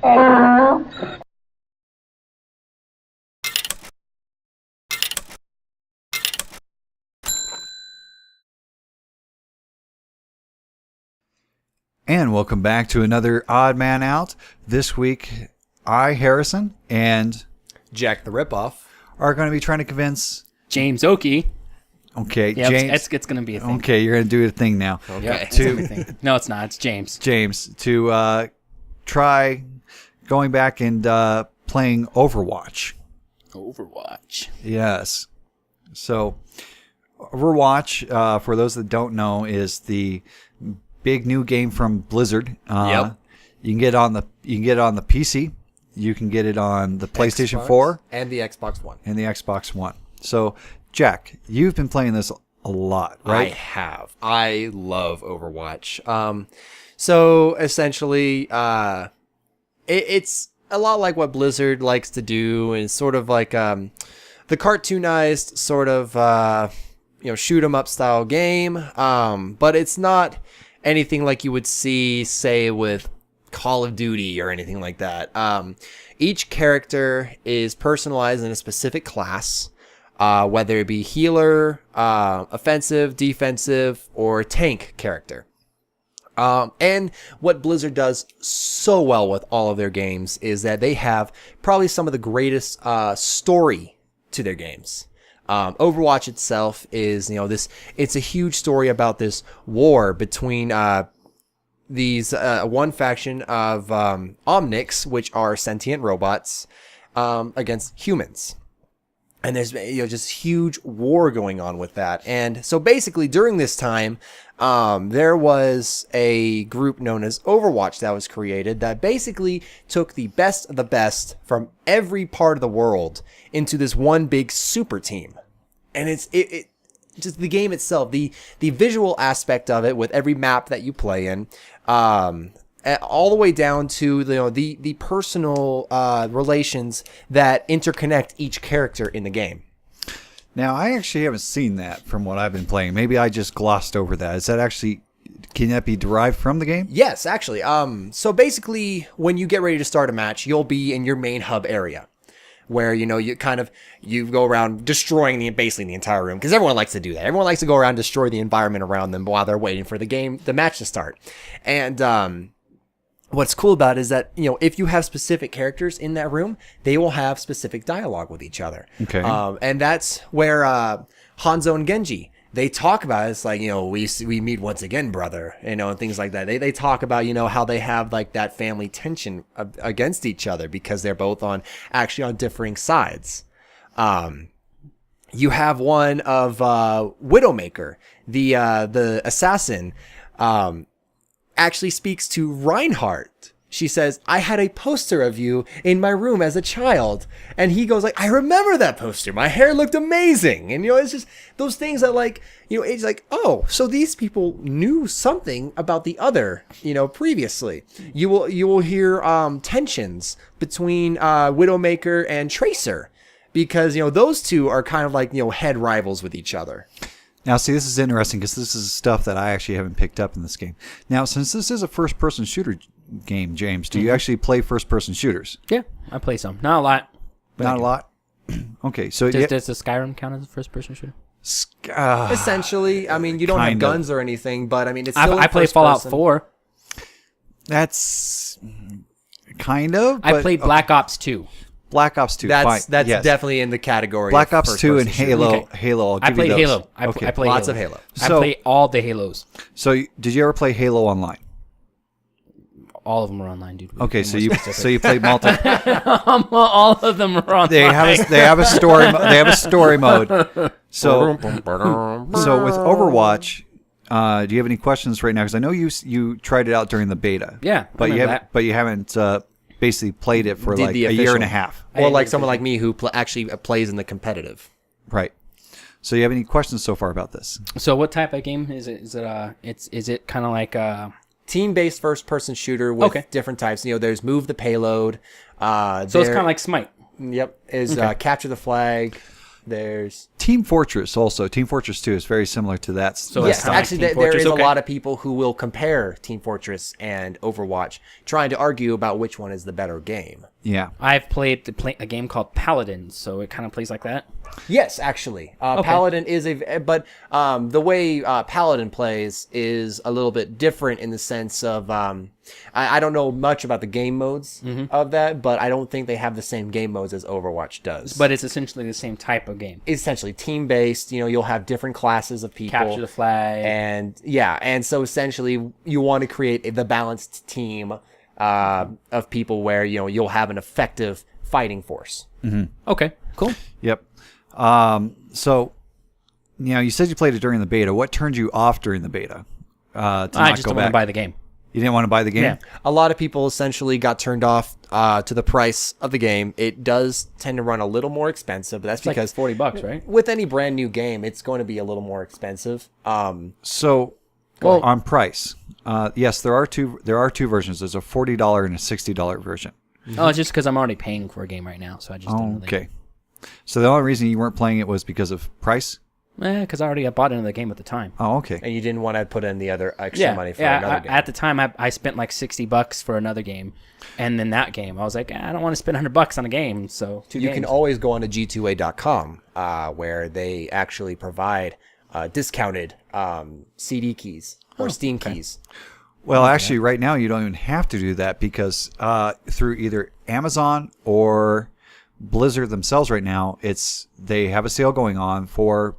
And welcome back to another Odd Man Out. This week, I, Harrison, and Jacktheripoff are going to be trying to convince James Oki. Okay, yeah, James. It's going to be a thing. Okay, you're going to do a thing now. Okay. Yeah, it's gonna be a thing. No, it's not. It's James. James, to try going back and playing Overwatch. Overwatch. Yes. So, Overwatch, for those that don't know, is the big new game from Blizzard. Yep. You can get it on the PC. You can get it on the PlayStation 4 and the Xbox One. and the Xbox One. So, Jack, you've been playing this a lot, right? I have. I love Overwatch. So essentially, it's a lot like what Blizzard likes to do, and sort of like the cartoonized sort of shoot 'em up style game. But it's not anything like you would see, say, with Call of Duty or anything like that. Each character is personalized in a specific class, whether it be healer, offensive, defensive, or tank character. And what Blizzard does so well with all of their games is that they have probably some of the greatest story to their games. Overwatch itself is, it's a huge story about this war between these one faction of Omnics, which are sentient robots, against humans. And there's just huge war going on with that. And so basically during this time, there was a group known as Overwatch that was created that basically took the best of the best from every part of the world into this one big super team. And it's just the game itself, the visual aspect of it with every map that you play in, all the way down to the personal relations that interconnect each character in the game. Now, I actually haven't seen that from what I've been playing. Maybe I just glossed over that. Is that actually, can that be derived from the game? Yes, actually. So basically, when you get ready to start a match, you'll be in your main hub area, where you go around destroying basically the entire room, because everyone likes to do that. Everyone likes to go around and destroy the environment around them while they're waiting for the match to start. And what's cool about it is that if you have specific characters in that room, they will have specific dialogue with each other. Okay. And that's where Hanzo and Genji, they talk about it. It's like, we meet once again, brother, and things like that. They talk about, how they have like that family tension against each other because they're both actually on differing sides. You have one of Widowmaker, the assassin, actually speaks to Reinhardt. She says, I had a poster of you in my room as a child. And he goes like, I remember that poster. My hair looked amazing. And, it's just those things that it's like, oh, so these people knew something about the other, previously. You will hear tensions between Widowmaker and Tracer, because, those two are kind of like, head rivals with each other. Now, see, this is interesting because this is stuff that I actually haven't picked up in this game. Now, since this is a first-person shooter game, James, do you actually play first-person shooters? Yeah, I play some. Not a lot. Not a lot? Okay, so... Does the Skyrim count as a first-person shooter? Essentially, I mean, you don't have guns or anything, but I mean, it's still I play Fallout 4. That's... kind of, I played Black Ops 2. Black Ops 2. That's yes. definitely in the category. Black of Ops 2 and Halo. Okay. Halo. I played Halo. I Okay. play Lots Halo. of Halo. I So- play all the Halos. So, did you ever play Halo Online? All of them are online, dude. Okay, so you played multi. All of them are online. They have a story. They have a story mode. So with Overwatch, do you have any questions right now? Because I know you tried it out during the beta. Yeah, but you haven't basically played it for like a year and a half. Or like someone like me who actually plays in the competitive. Right. So you have any questions so far about this? So what type of game is it? Is it kind of like team-based first-person shooter with different types? There's move the payload. So it's kind of like Smite. Yep. Is capture the flag. There's Team Fortress also. Team Fortress 2 is very similar to that. So Yes, it's kinda like actually, Team there Fortress, is okay. a lot of people who will compare Team Fortress and Overwatch, trying to argue about which one is the better game. Yeah. I've played a game called Paladin, so it kind of plays like that. Yes, actually, Paladin is but the way Paladin plays is a little bit different in the sense of I don't know much about the game modes of that, but I don't think they have the same game modes as Overwatch does. But it's essentially the same type of game. Essentially team based. You know, you'll have different classes of people. Capture the flag. And so essentially you want to create the balanced team of people where you'll have an effective fighting force. Okay, cool. Yep. So, you said you played it during the beta. What turned you off during the beta? I just don't want to buy the game. You didn't want to buy the game? Yeah. A lot of people essentially got turned off to the price of the game. It does tend to run a little more expensive, but that's It's because like $40, right? with any brand new game, it's going to be a little more expensive. So, Well- on price, yes, there are two versions. There's a $40 and a $60 version. Oh, it's just because I'm already paying for a game right now, so I just don't really. Okay. So the only reason you weren't playing it was because of price? Because I bought into the game at the time. Oh, okay. And you didn't want to put in the other extra money for another game. At the time, I spent like $60 for another game, and then that game, I was like, I don't want to spend $100 on a game, so two You games. can always go on to G2A.com where they actually provide discounted CD keys or Steam keys. Well, actually, right now you don't even have to do that because through either Amazon or Blizzard themselves right now, they have a sale going on for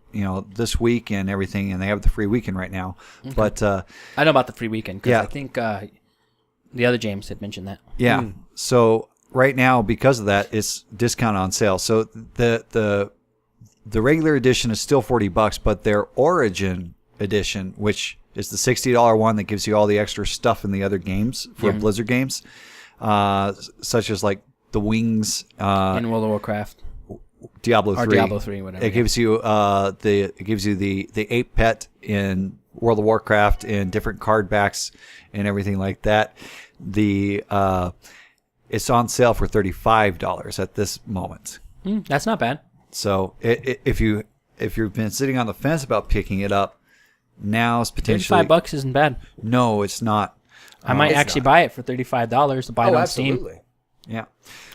this week and everything, and they have the free weekend right now. Okay. But I know about the free weekend because Yeah. I think the other James had mentioned that. yeah, so right now because of that, it's discounted on sale. So the regular edition is still $40, but their Origin edition, which is the $60 one that gives you all the extra stuff in the other games for Blizzard games, such as like the wings, In World of Warcraft. Diablo 3. Or Diablo 3, whatever. It gives you the ape pet in World of Warcraft and different card backs and everything like that. It's on sale for $35 at this moment. That's not bad. So if you've been sitting on the fence about picking it up, now it's potentially $35 isn't bad. No, it's not. I might actually buy it for $35 to buy it on absolutely. Steam. Yeah.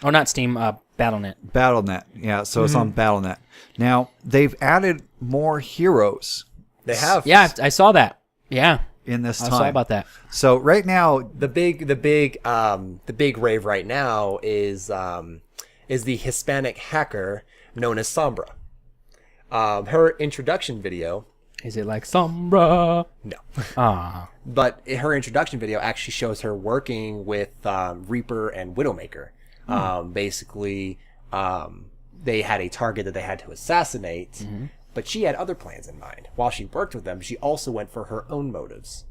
Oh, not Steam, Battle.net. Battle.net. Yeah, so it's on Battle.net. Now, they've added more heroes They have. Yeah, I saw that. Yeah, in this I time. saw about that. So right now, The big rave right now is the Hispanic hacker known as Sombra. Her introduction video. Is it like Sombra? No. Ah, But her introduction video actually shows her working with Reaper and Widowmaker. Basically, they had a target that they had to assassinate, but she had other plans in mind. While she worked with them, she also went for her own motives.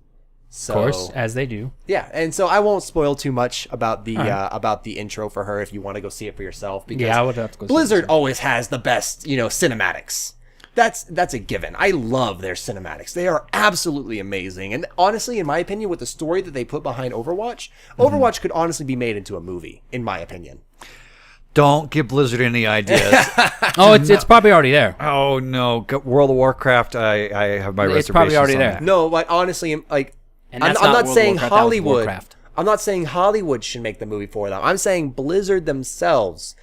So, of course, as they do. yeah, and so I won't spoil too much about the intro for her if you want to go see it for yourself. Because Yeah, I would have to go see Blizzard this. always has the best, cinematics. That's a given. I love their cinematics. They are absolutely amazing. And honestly, in my opinion, with the story that they put behind Overwatch, Overwatch could honestly be made into a movie, in my opinion. don't give Blizzard any ideas. Oh, it's probably already there. Oh no, World of Warcraft. I have my reservations. It's probably already on there. that. No, like honestly, like And I'm that's not not World of saying Warcraft, that was Hollywood. Warcraft. I'm not saying Hollywood should make the movie for them. I'm saying Blizzard themselves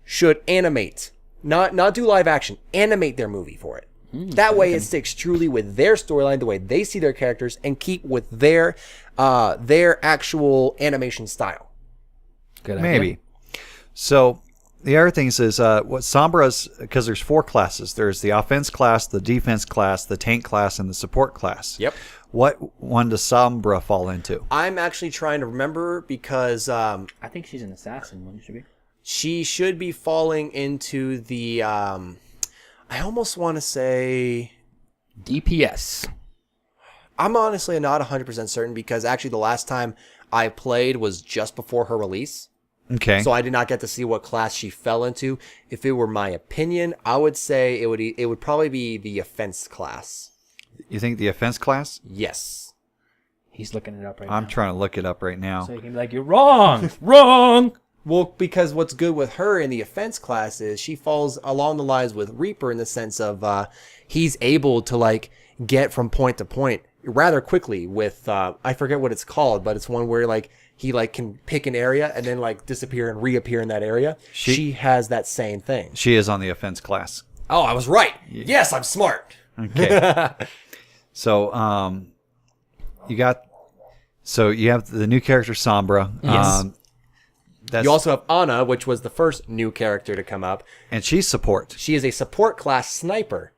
should animate, not do live action, animate their movie for it. That way, it sticks truly with their storyline, the way they see their characters, and keep with their actual animation style. Good idea. Maybe. So the other thing is what Sombra's, because there's 4 classes. There's the offense class, the defense class, the tank class, and the support class. Yep. What one does Sombra fall into? I'm actually trying to remember because I think she's an assassin, wouldn't she be? she should be falling into the. I almost want to say. DPS. I'm honestly not 100% certain because actually the last time I played was just before her release. Okay. So I did not get to see what class she fell into. If it were my opinion, I would say it would probably be the offense class. You think the offense class? Yes. He's looking it up right now. I'm trying to look it up right now. So you can be like, you're wrong. Wrong. Well, because what's good with her in the offense class is she falls along the lines with Reaper in the sense of he's able to like get from point to point rather quickly with I forget what it's called, but it's one where like he like can pick an area and then like disappear and reappear in that area. She has that same thing. She is on the offense class. Oh, I was right. Yes, I'm smart. Okay. So you have the new character Sombra. Yes. You also have Ana, which was the first new character to come up. And she's support. She is a support class sniper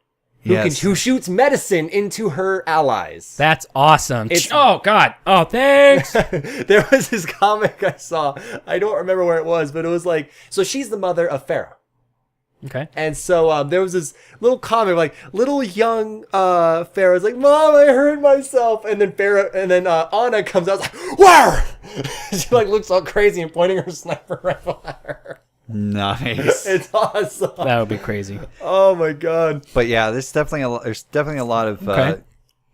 Yes. who shoots medicine into her allies. That's awesome. It's- Oh, God. Oh, thanks. There was this comic I saw. I don't remember where it was, but it was like, so she's the mother of Farah. Okay. And so there was this little comic, like little young Farah's like, "Mom, I hurt myself," and then Ana comes out, like, "Where?" She like looks all crazy and pointing her sniper rifle at her. Nice. It's awesome. That would be crazy. Oh my god. But yeah, there's definitely a lot of Okay.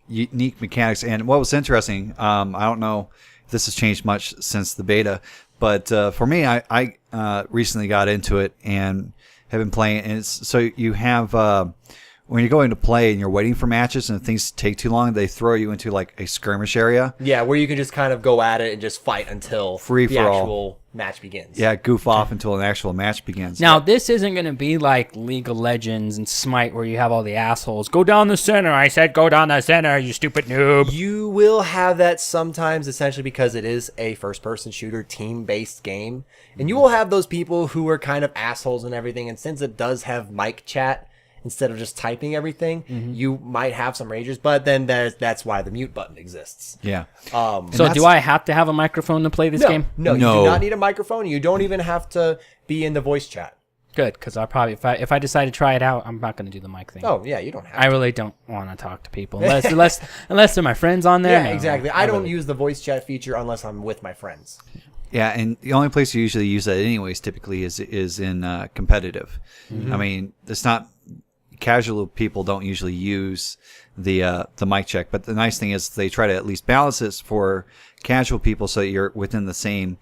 unique mechanics. And what was interesting, I don't know if this has changed much since the beta, but for me, I recently got into it and have been playing. And so you have when you're going to play and you're waiting for matches and things take too long, they throw you into like a skirmish area. Yeah, where you can just kind of go at it and just fight until Free the for all. actual match begins. Yeah, goof off until an actual match begins. Now, this isn't going to be like League of Legends and Smite where you have all the assholes. Go down the center. I said go down the center, you stupid noob. You will have that sometimes, essentially because it is a first-person shooter, team-based game. And you will have those people who are kind of assholes and everything. And since it does have mic chat instead of just typing everything, you might have some ragers. But then that's why the mute button exists. Yeah. So do I have to have a microphone to play this game? No, you No. do not need a microphone. You don't even have to be in the voice chat. Good, because I'll probably, if I decide to try it out, I'm not going to do the mic thing. Oh, yeah, you don't have I to. really don't want to talk to people unless they're my friends on there. Yeah, no. exactly. I don't use the voice chat feature unless I'm with my friends. Yeah, and the only place you usually use that anyways typically is in competitive. I mean, it's not casual people don't usually use the mic check, but the nice thing is they try to at least balance this for casual people so that you're within the same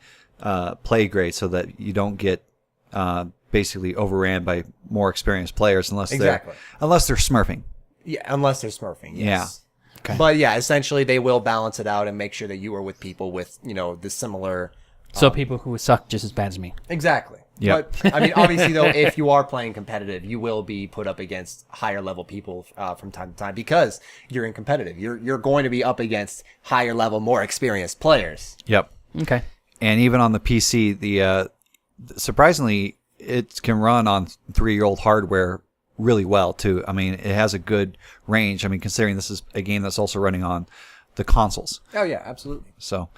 play grade so that you don't get basically overran by more experienced players unless they're smurfing. Yeah, unless they're smurfing. Yes. Yeah. Okay. But yeah, essentially they will balance it out and make sure that you are with people with, the similar. So people who suck just as bad as me. Exactly. Yep. But I mean, obviously though, if you are playing competitive, you will be put up against higher level people from time to time because you're in competitive. You're going to be up against higher level, more experienced players. Yep. Okay. And even on the PC, the surprisingly, it can run on 3-year-old hardware really well too. I mean, it has a good range. I mean, considering this is a game that's also running on the consoles. Oh yeah, absolutely. So,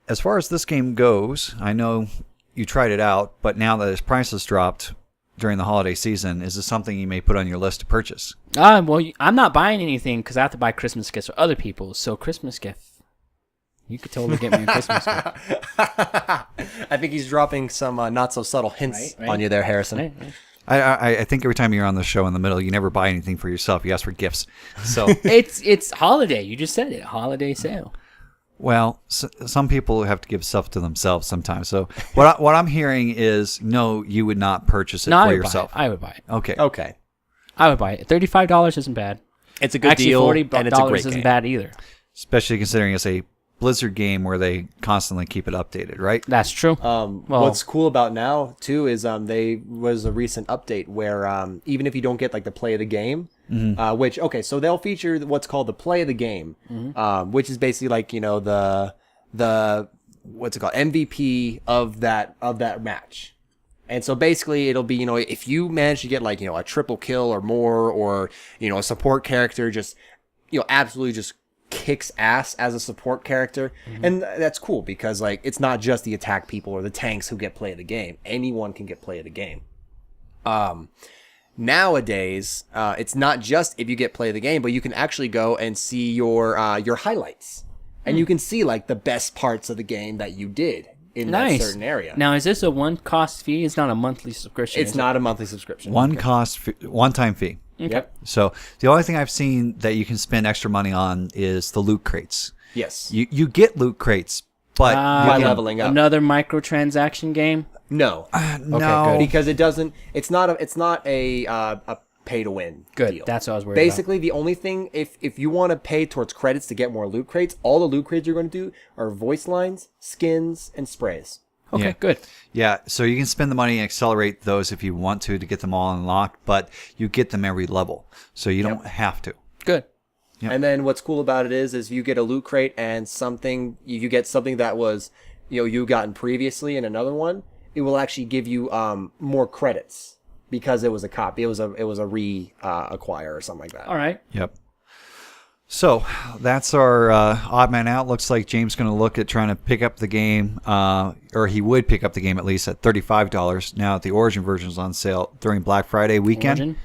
as far as this game goes, I know you tried it out, but now that its price has dropped during the holiday season, is this something you may put on your list to purchase? Well, I'm not buying anything because I have to buy Christmas gifts for other people. So Christmas gift, you could totally get me a Christmas gift. I think he's dropping some not so subtle hints Right. on you there, Harrison. Right. I think every time you're on the show in the middle, you never buy anything for yourself. You ask for gifts. So, It's holiday. You just said it. Holiday sale. well, some people have to give stuff to themselves sometimes. So, what I'm hearing is, no, you would not purchase it No, for yourself. I would buy it. Okay. Okay. I would buy it. $35 isn't bad. It's a good Actually, deal, $40 and it's a great isn't game. bad either. Especially considering it's a Blizzard game where they constantly keep it updated, right? That's true. What's cool about now too is they was a recent update where even if you don't get like the play of the game, so they'll feature what's called the play of the game, which is basically like the what's it called, MVP of that match. And so basically it'll be, if you manage to get like, a triple kill or more, or, a support character just, absolutely just kicks ass as a support character. And that's cool because like, it's not just the attack people or the tanks who get play of the game. Anyone can get play of the game. Nowadays, it's not just if you get play of the game, but you can actually go and see your highlights. And you can see like the best parts of the game that you did in that certain area. Now, is this a one-cost fee? It's not a monthly subscription. It's not a monthly subscription. One-time fee. Okay. Yep. So the only thing I've seen that you can spend extra money on is the loot crates. Yes. You get loot crates, but by leveling up. Another microtransaction game. No, no. good. because it doesn't. It's not a pay to win. Good. Deal. That's what I was worried Basically, the only thing, if you want to pay towards credits to get more loot crates, all the loot crates you're going to do are voice lines, skins, and sprays. about. Okay, Yeah. good. Yeah, so you can spend the money and accelerate those if you want to get them all unlocked, but you get them every level, so you don't have to. Good. Yep. And then what's cool about it is you get a loot crate and you get something that was, you gotten previously in another one. It will actually give you more credits because it was a copy. It was a acquire or something like that. All right. Yep. So that's our odd man out. Looks like James going to look at trying to pick up the game, or he would pick up the game at least at $35. Now the Origin version is on sale during Black Friday weekend. Origin?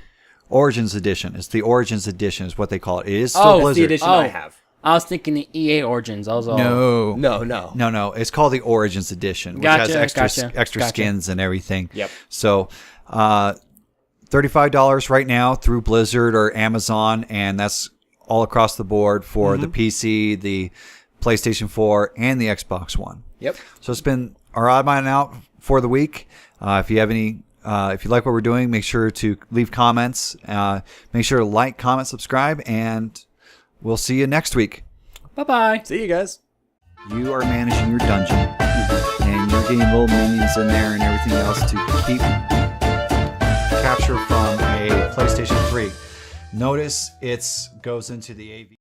Origins Edition. It's the Origins Edition is what they call it. It is still Oh, That's the Blizzard. edition I have. I was thinking the EA Origins. I was all No. No. It's called the Origins Edition, which Gotcha, has extra gotcha. skins and everything. Yep. So, $35 right now through Blizzard or Amazon, and that's all across the board for the PC, the PlayStation 4, and the Xbox One. Yep. So it's been our odd man out for the week. If you have any, if you like what we're doing, make sure to leave comments. Make sure to like, comment, subscribe, and we'll see you next week. Bye-bye. See you guys. You are managing your dungeon, and you're getting little minions in there and everything else to keep capture from a PlayStation 3. Notice it goes into the AV.